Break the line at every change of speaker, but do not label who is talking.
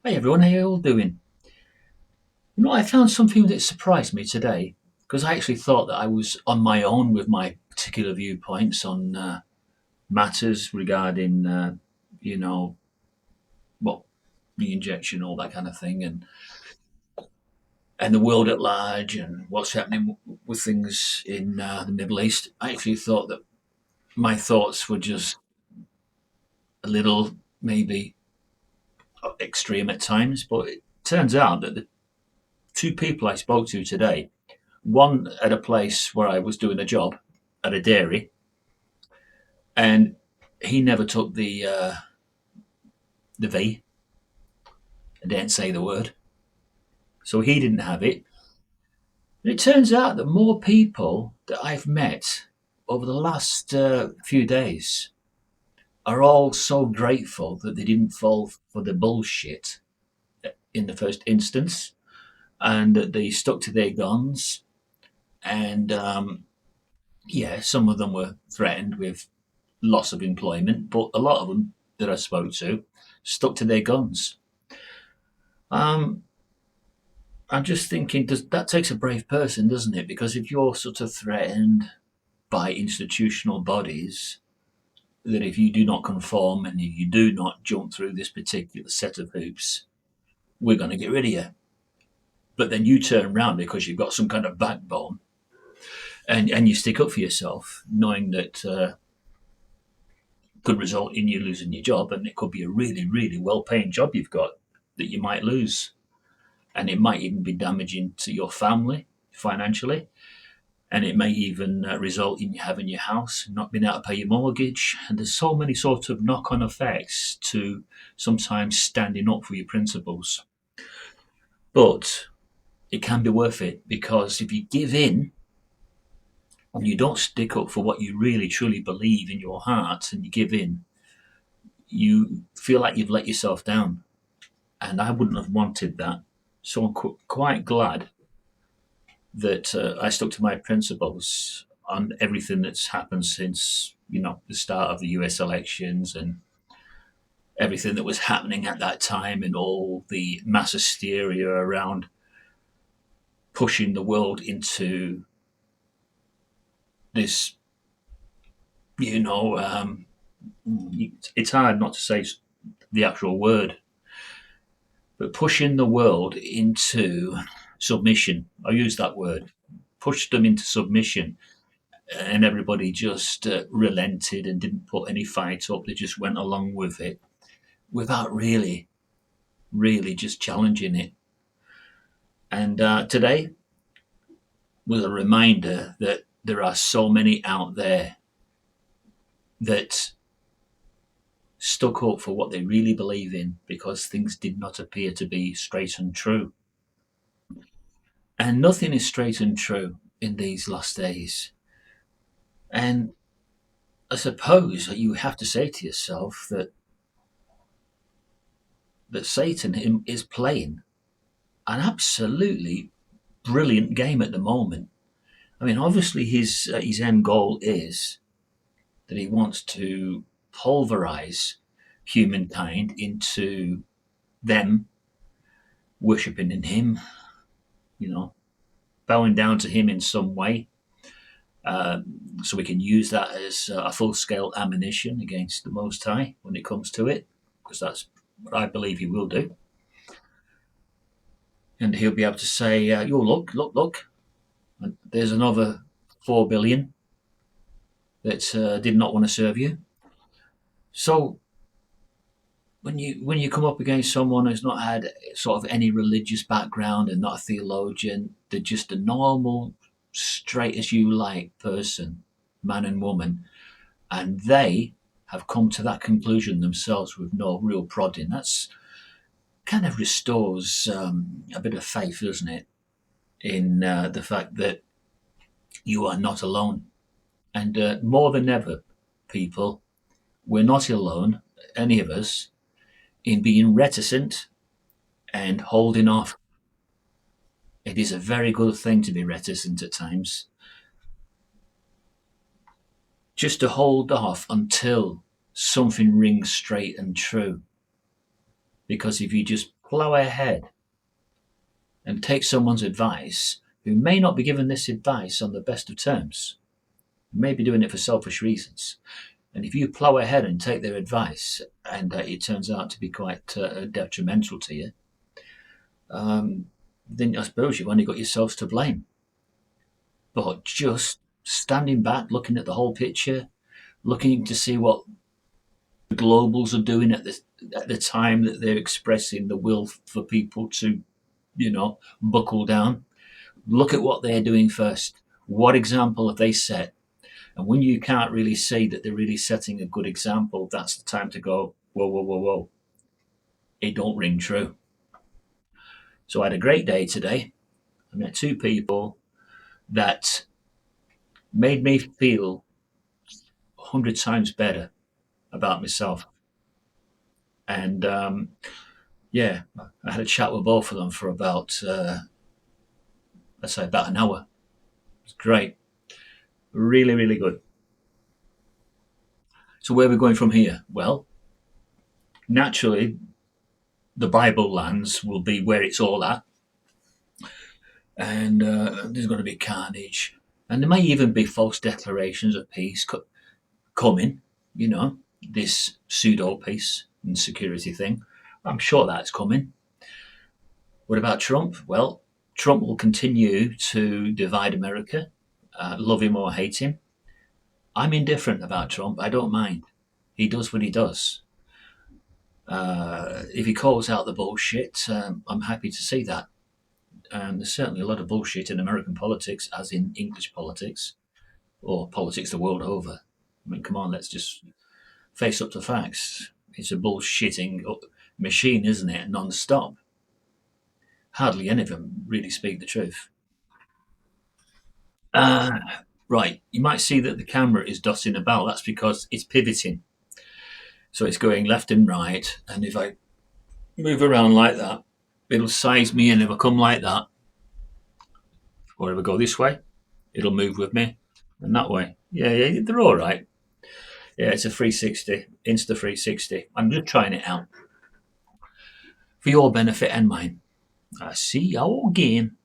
Hey everyone, how you all doing? I found something that surprised me today because I actually thought that I was on my own with my particular viewpoints on matters regarding, you know, well, the injection, all that kind of thing, and the world at large and what's happening with things in the Middle East. I actually thought that my thoughts were just a little maybe extreme at times, but it turns out that the two people I spoke to today, one at a place where I was doing a job at a dairy, and he never took the V and didn't say the word, so he didn't have it. And it turns out that more people that I've met over the last few days are all so grateful that they didn't fall for the bullshit in the first instance, and that they stuck to their guns. And yeah, some of them were threatened with loss of employment, but a lot of them that I spoke to stuck to their guns. Um, I'm just thinking, does that takes a brave person, doesn't it? Because if you're sort of threatened by institutional bodies, that if you do not conform and if you do not jump through this particular set of hoops, we're going to get rid of you. But then you turn around because you've got some kind of backbone and you stick up for yourself, knowing that could result in you losing your job, and it could be a really, really well-paying job you've got that you might lose, and it might even be damaging to your family financially, and it may even result in you having your house not being able to pay your mortgage. And there's so many sort of knock-on effects to sometimes standing up for your principles. But it can be worth it because if you give in and you don't stick up for what you really truly believe in your heart and you give in, you feel like you've let yourself down. And I wouldn't have wanted that. So I'm quite glad that I stuck to my principles on everything that's happened since the start of the U.S. elections and everything that was happening at that time and all the mass hysteria around pushing the world into this. You know, it's hard not to say the actual word, but pushing the world into submission. I use that word. Pushed them into submission, and everybody just relented and didn't put any fight up. They just went along with it without really, really just challenging it. And today was a reminder that there are so many out there that stuck up for what they really believe in because things did not appear to be straight and true. And nothing is straight and true in these last days. And I suppose that you have to say to yourself that Satan is playing an absolutely brilliant game at the moment. I mean, obviously, his end goal is that he wants to pulverize humankind into them worshipping in him, you know, bowing down to him in some way, uh, so we can use that as a full scale ammunition against the Most High when it comes to it, because that's what I believe he will do. And he'll be able to say, "Oh, look, look, look! There's another 4 billion that did not want to serve you." So when you come up against someone who's not had sort of any religious background and not a theologian, they're just a normal, straight as you like person, man and woman, and they have come to that conclusion themselves with no real prodding. That's kind of restores a bit of faith, doesn't it, in the fact that you are not alone. And more than ever, people, we're not alone, any of us, in being reticent and holding off. It is a very good thing to be reticent at times, just to hold off until something rings straight and true. Because if you just plough ahead and take someone's advice who may not be giving this advice on the best of terms, may be doing it for selfish reasons. And if you plough ahead and take their advice and it turns out to be quite detrimental to you, then I suppose you've only got yourselves to blame. But just standing back, looking at the whole picture, looking to see what the globals are doing at the time that they're expressing the will for people to, buckle down. Look at what they're doing first. What example have they set? And when you can't really see that they're really setting a good example, that's the time to go, whoa, whoa, whoa, whoa. It don't ring true. So I had a great day today. I met two people that made me feel 100 times better about myself. And yeah, I had a chat with both of them for about, let's say, about an hour. It's great. Really, really good. So where are we going from here? Well, naturally, the Bible lands will be where it's all at. And there's going to be carnage. And there may even be false declarations of peace coming, this pseudo peace and security thing. I'm sure that's coming. What about Trump? Well, Trump will continue to divide America, love him or hate him. I'm indifferent about Trump. I don't mind. He does what he does. If he calls out the bullshit, I'm happy to see that. And there's certainly a lot of bullshit in American politics, as in English politics, or politics the world over. I mean, come on, let's just face up to facts. It's a bullshitting machine, isn't it? Non-stop. Hardly any of them really speak the truth. Uh, right, you might see that the camera is dotting about. That's because it's pivoting. So it's going left and right. And if I move around like that, it'll size me in. If I come like that, or if I go this way, it'll move with me. And that way. Yeah, yeah, they're all right. Yeah, it's a 360, Insta 360. I'm just trying it out for your benefit and mine. I see you again.